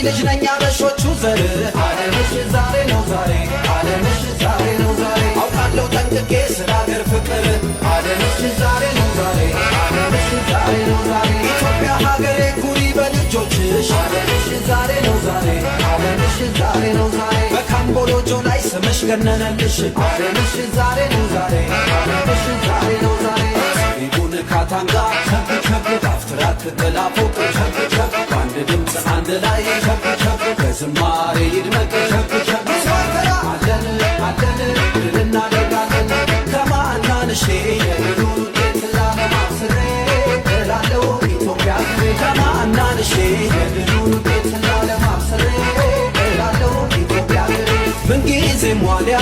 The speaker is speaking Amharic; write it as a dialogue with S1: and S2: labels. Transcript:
S1: ልጅ ነኝ አበሾቹ ዘር ዓለምሽ ዛሬ ነው ዛሬ ዓለምሽ ዛሬ ነው ዛሬ አውቃለሁ ጠንቅቄ ስለ አገር ፍቅር ዓለምሽ ዛሬ ነው ዛሬ ዓለምሽ ዛሬ ነው ዛሬ ኢትዮጵያ ሀገሬ ኩሪ በልጆችሽ ዓለምሽ ዛሬ ነው ዛሬ ዓለምሽ ዛሬ ነው ዛሬ በካምቦሎጆ ላይ ስምሽ ገነነልሽ ዓለምሽ ዛሬ ነው ዛሬ ዓለምሽ ዛሬ ነው ዛሬ ይጉን ካታንጋ ቸብ ቸብ አፍትራክ ተላፎቅ ቸብ ቸብ አንድ ድምፅ አንድ ላይ ቸብ ቸብ በዝማሬ ይድመቅ ቸብ ቸብ አለን አለን ድል እናደርጋለን ከማናንሼ የድሉን ውጤት ላለማስሬ እላለሁ ኢትዮጵያ ከማናንሼ የድሉን ውጤት ላለማስሬ እላለሁ ኢትዮጵያ ምንጊዜም ዋልያ